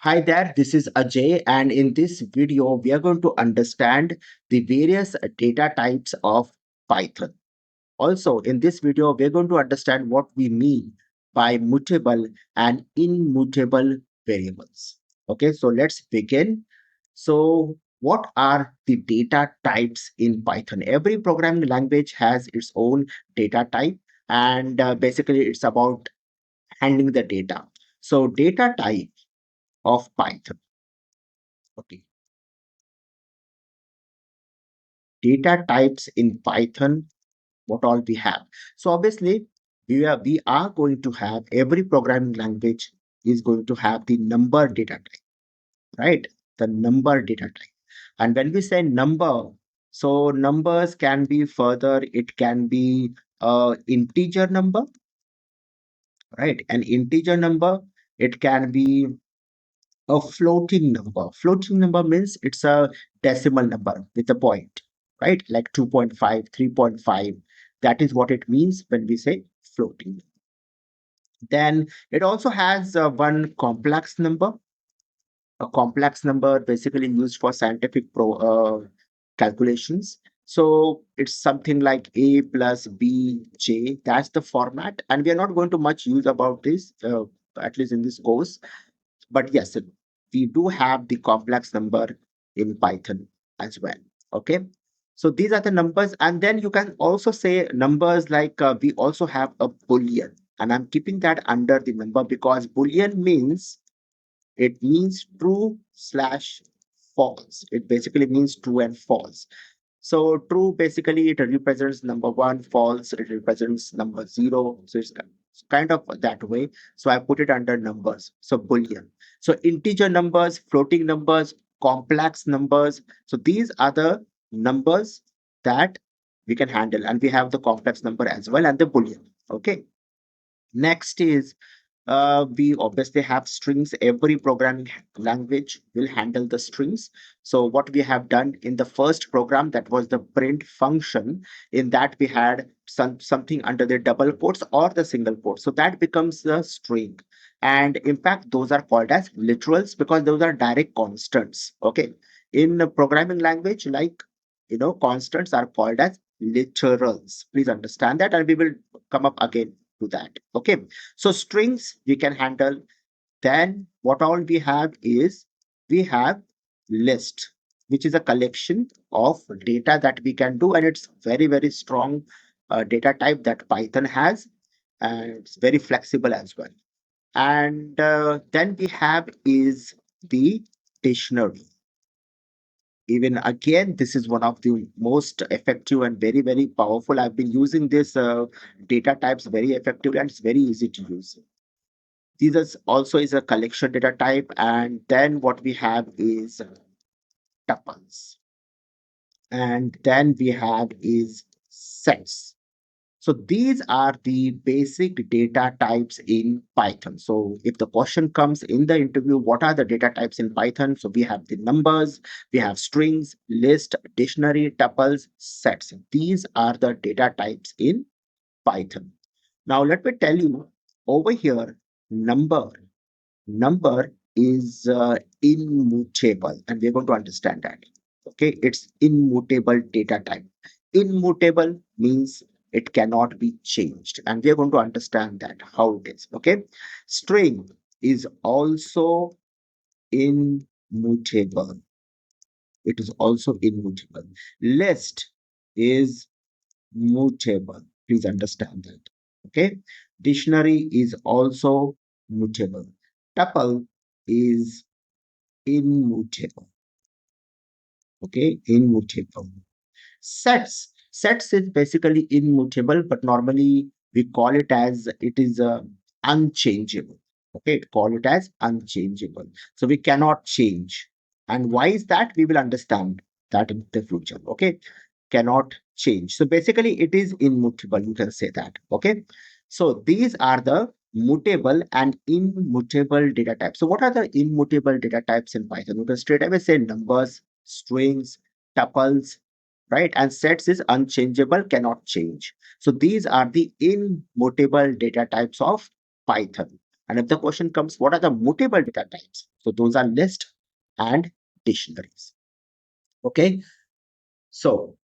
Hi there, this is Ajay, and in this video, we are going to understand the various data types of Python. Also, in this video, we're going to understand what we mean by mutable and immutable variables. Okay, so let's begin. So, what are the data types in Python? Every programming language has its own data type, and basically, it's about handling the data. So, data type of Python. Okay. Data types in Python, what all we have. So obviously, we are going to have every programming language is going to have the number data type, right? The number data type. And when we say number, so numbers can be further, it can be integer number, right? An integer number, it can be a floating number. Floating number means it's a decimal number with a point, right? Like 2.5, 3.5. That is what it means when we say floating. Then it also has one complex number. A complex number basically used for scientific calculations. So it's something like A plus B, J. That's the format. And we are not going to much use about this, at least in this course. But yes, we do have the complex number in Python as well. Okay. So these are the numbers. And then you can also say numbers like we also have a Boolean. And I'm keeping that under the number because Boolean means it means true slash false. It basically means true and false. So true basically it represents number one, false it represents number zero. So it's kind of that way. So I put it under numbers. So Boolean. So integer numbers, floating numbers, complex numbers. So these are the numbers that we can handle, and we have the complex number as well and the Boolean. Okay. Next is we obviously have strings. Every programming language will handle the strings. So what we have done in the first program, that was the print function. In that we had something under the double quotes or the single quotes. So that becomes the string. And in fact, those are called as literals because those are direct constants. Okay. In a programming language, like, constants are called as literals. Please understand that, and we will come up again to that. Okay. So strings we can handle. Then what all we have is we have list, which is a collection of data that we can do, and it's very, very strong data type that Python has, and it's very flexible as well. And then we have is the dictionary. Even again, this is one of the most effective and very, very powerful. I've been using this data types very effectively, and it's very easy to use. These is also is a collection data type, and then what we have is tuples, and then we have is sets. So these are the basic data types in Python. So if the question comes in the interview, what are the data types in Python? So we have the numbers, we have strings, list, dictionary, tuples, sets. These are the data types in Python. Now let me tell you over here, number number is immutable, and we're going to understand that. Okay, it's immutable data type. Immutable means it cannot be changed, and we're going to understand that how it is. Okay, string is also immutable. It is also immutable. List is mutable. Please understand that. Okay. Dictionary is also mutable. Tuple is immutable. Okay. Immutable. Sets is basically immutable, but normally we call it as it is unchangeable. Okay. Call it as unchangeable. So we cannot change. And why is that? We will understand that in the future. Okay, cannot change. So basically, it is immutable. You can say that. Okay. So these are the mutable and immutable data types. So what are the immutable data types in Python? You can straight away say numbers, strings, tuples, right? And sets is unchangeable, cannot change. So these are the immutable data types of Python. And if the question comes, what are the mutable data types? So those are list and dictionaries. Okay. So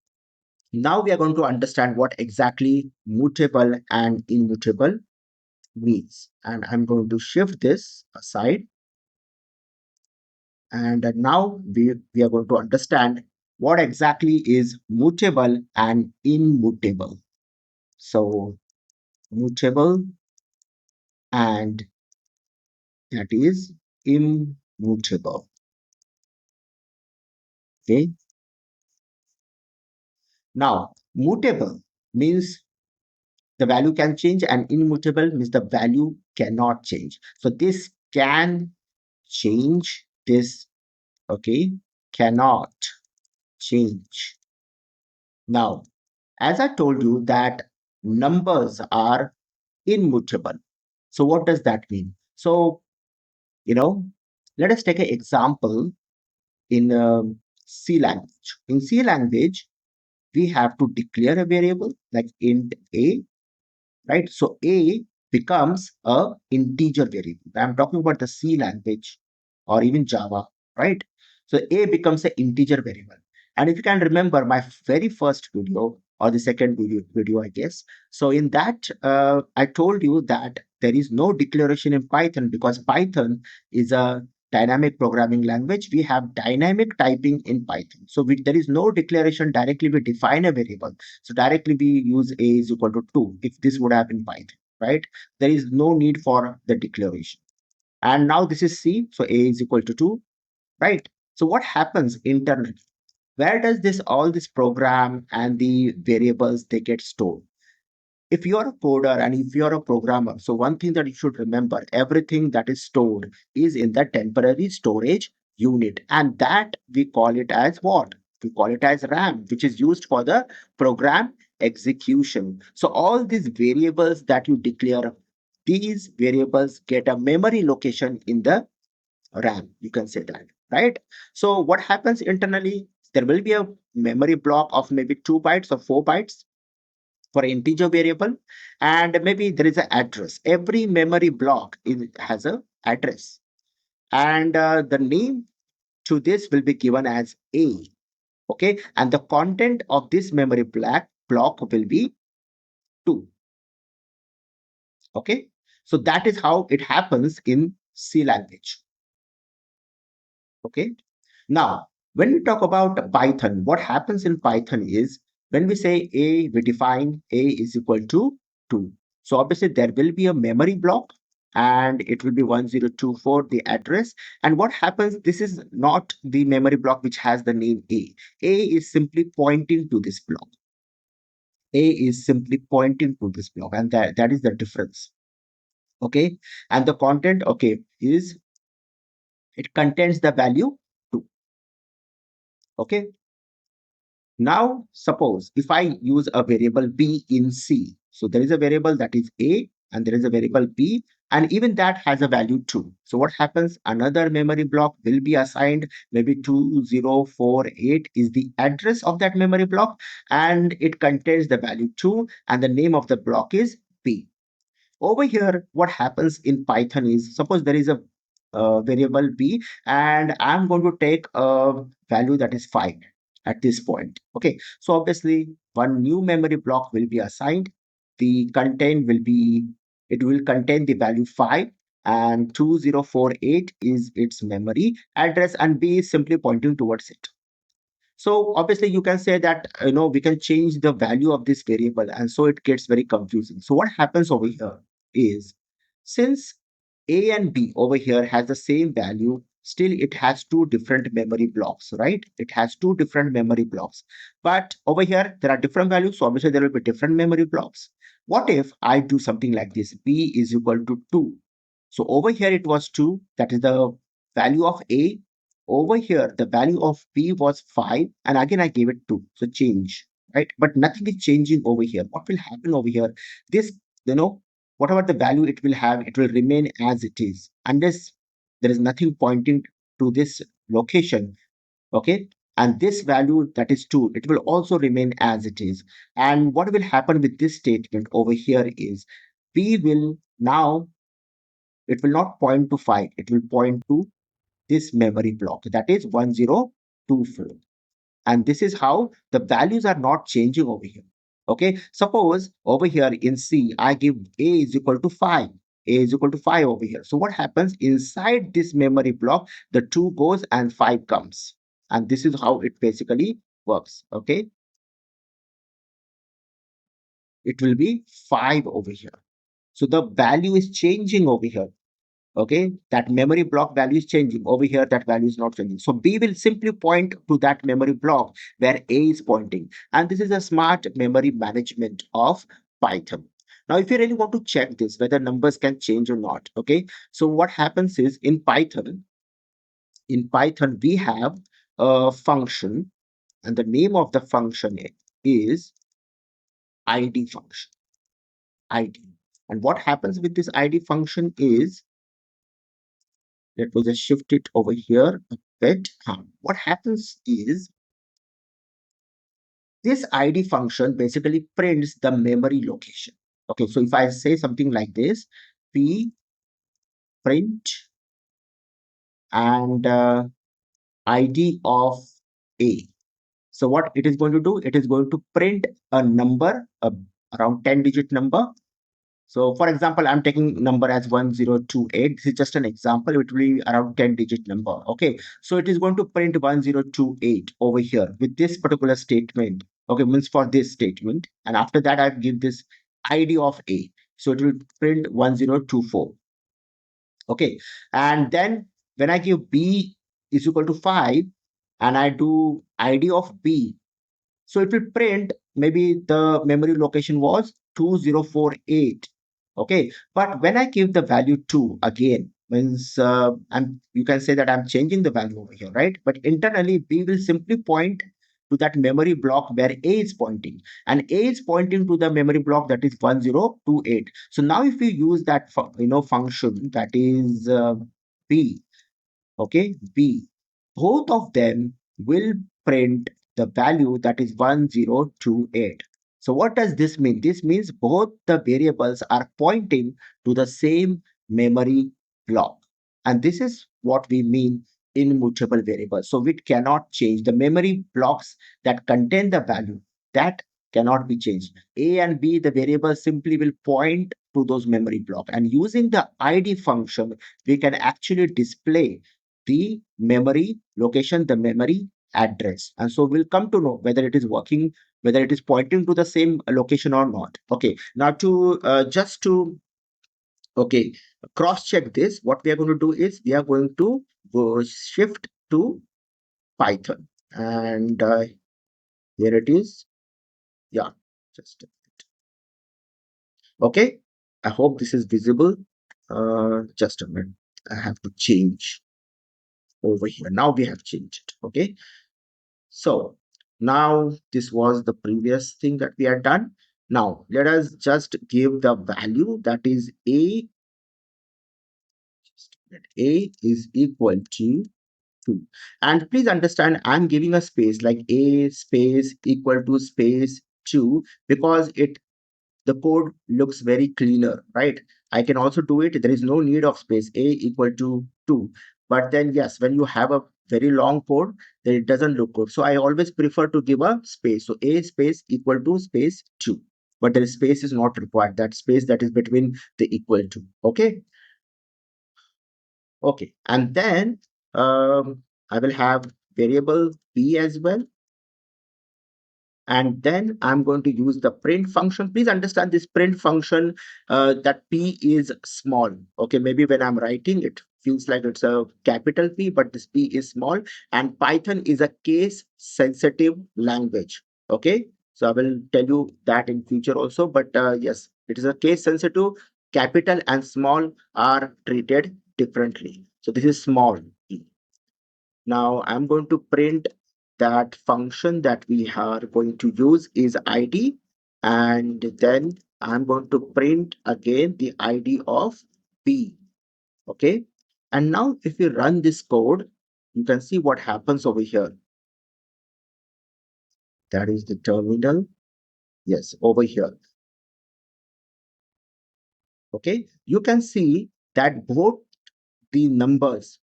now we are going to understand what exactly mutable and immutable means. And I'm going to shift this aside. And now we are going to understand what exactly is mutable and immutable. So mutable and that is immutable. Okay. Now, mutable means the value can change, and immutable means the value cannot change. So this can change, this, okay, cannot change. Now, as I told you that numbers are immutable. So what does that mean? So, you know, let us take an example in C language. In C language, we have to declare a variable like int a, right? So a becomes a integer variable. I'm talking about the C language or even Java, right? So a becomes an integer variable. And if you can remember my very first video or the second video I guess. So in that, I told you that there is no declaration in Python because Python is a dynamic programming language. We have dynamic typing in Python. So there is no declaration directly. We define a variable. So directly we use a is equal to 2 if this would have been Python, right? There is no need for the declaration. And now this is C, so a is equal to 2, right? So what happens internally? Where does this all this program and the variables they get stored? If you're a coder and if you're a programmer, so one thing that you should remember, everything that is stored is in the temporary storage unit. And that we call it as what? We call it as RAM, which is used for the program execution. So all these variables that you declare, these variables get a memory location in the RAM. You can say that, right? So what happens internally? There will be a memory block of maybe 2 bytes or 4 bytes for integer variable, and maybe there is an address. Every memory block has a address, and the name to this will be given as a. Okay, and the content of this memory block will be 2. Okay, so that is how it happens in C language. Okay, now when we talk about Python, what happens in Python is when we say a, we define a is equal to 2. So obviously there will be a memory block and it will be 1024, the address. And what happens, this is not the memory block which has the name a. A is simply pointing to this block. A is simply pointing to this block, and that is the difference. Okay, and the content, okay, is it contains the value 2. Okay, now, suppose if I use a variable b in C, so there is a variable that is a and there is a variable b, and even that has a value 2. So what happens? Another memory block will be assigned, maybe 2048 is the address of that memory block, and it contains the value 2, and the name of the block is b. Over here, what happens in Python is, suppose there is a variable b, and I'm going to take a value that is 5 at this point. Okay, so obviously one new memory block will be assigned. The content will be, it will contain the value 5, and 2048 is its memory address, and b is simply pointing towards it. So obviously you can say that, we can change the value of this variable, and so it gets very confusing. So what happens over here is, since a and b over here has the same value, still it has two different memory blocks, right? It has two different memory blocks. But over here there are different values, so obviously there will be different memory blocks. What if I do something like this? B is equal to 2. So over here it was 2, that is the value of a. Over here, the value of p was 5, and again I gave it 2. So change, right? But nothing is changing over here. What will happen over here? This, whatever the value it will have, it will remain as it is, unless there is nothing pointing to this location. Okay. And this value that is 2, it will also remain as it is. And what will happen with this statement over here is, p will now it will not point to 5. It will point to this memory block, that is 1024. And this is how the values are not changing over here. Okay, suppose over here in C, I give A is equal to 5. A is equal to 5 over here. So what happens inside this memory block, the 2 goes and 5 comes. And this is how it basically works. Okay, it will be 5 over here. So the value is changing over here. Okay, that memory block value is changing over here, that value is not changing. So B will simply point to that memory block where A is pointing, and this is a smart memory management of Python. Now if you really want to check this whether numbers can change or not, okay, so what happens is in Python we have a function, and the name of the function is id function. Id. And what happens with this id function is, let me just shift it over here a bit. What happens is this id function basically prints the memory location. Okay, so if I say something like this, p print and id of a. So what it is going to do? It is going to print a number, around 10-digit number. So for example, I'm taking number as 1028. This is just an example. It will be around 10-digit number. Okay. So it is going to print 1028 over here with this particular statement. Okay, means for this statement. And after that, I give this ID of A. So it will print 1024. Okay. And then when I give B is equal to 5 and I do ID of B, so it will print, maybe the memory location was 2048. Okay. But when I give the value 2 again, means you can say that I'm changing the value over here, right? But internally, B will simply point to that memory block where A is pointing. And A is pointing to the memory block that is 1028. So now if you use that function that is B, okay, B, both of them will print the value that is 1028. So what does this mean? This means both the variables are pointing to the same memory block. And this is what we mean immutable variables. So we cannot change the memory blocks that contain the value, that cannot be changed. A and B, the variables simply will point to those memory block. And using the ID function, we can actually display the memory location, the memory address. And so we'll come to know whether it is working, whether it is pointing to the same location or not. Okay, now to just to okay cross check this, what we are going to do is we are going to go shift to Python, and here it is. Yeah, just okay. I hope this is visible. Just a minute, I have to change over here. Now we have changed it. Okay. So now this was the previous thing that we had done. Now let us just give the value, that is A. A is equal to 2. And please understand, I'm giving a space like A space equal to space 2 because the code looks very cleaner, right? I can also do it. There is no need of space, A equal to 2. But then, yes, when you have a very long code, then it doesn't look good. So I always prefer to give a space. So A space equal to space 2. But the space is not required. That space that is between the equal to. Okay. Okay. And then I will have variable B as well. And then I'm going to use the print function. Please understand this print function, that P is small. Okay, maybe when I'm writing, it feels like it's a capital P, but this P is small. And Python is a case sensitive language. Okay, so I will tell you that in future also. But yes, it is a case sensitive. Capital and small are treated differently. So this is small p. Now I'm going to print that function that we are going to use is id, and then I'm going to print again the id of b. Okay, and now if you run this code, you can see what happens over here. That is the terminal. Yes, over here. Okay, you can see that both the numbers,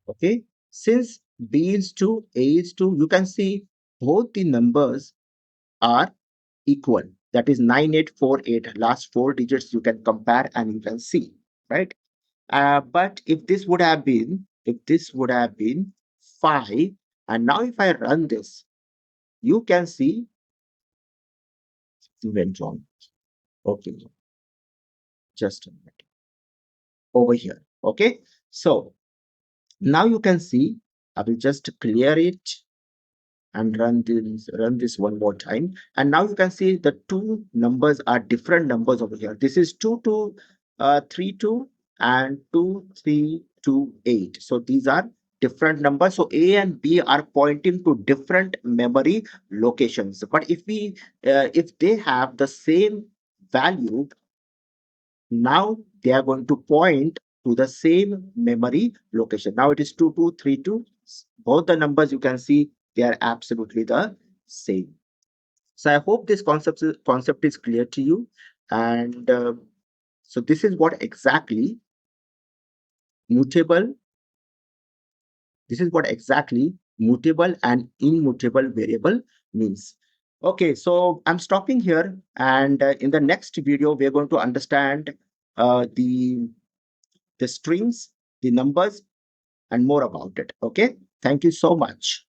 okay, since B is 2, A is 2, you can see both the numbers are equal. That is 9848. Last four digits you can compare and you can see, right? But if this would have been 5, and now if I run this, you can see it went wrong. Okay, just a minute. Over here. Okay, so now you can see, I will just clear it and run this one more time, and now you can see the two numbers are different numbers over here. This is 2232 and 2328. So these are different numbers. So A and B are pointing to different memory locations, but if they have the same value, now they are going to point to the same memory location. Now it is 2232. Both the numbers you can see, they are absolutely the same. So I hope this concept is clear to you. And so this is what exactly mutable. This is what exactly mutable and immutable variable means. Okay, so I'm stopping here, and in the next video, we're going to understand the strings, the numbers, and more about it. Okay, thank you so much.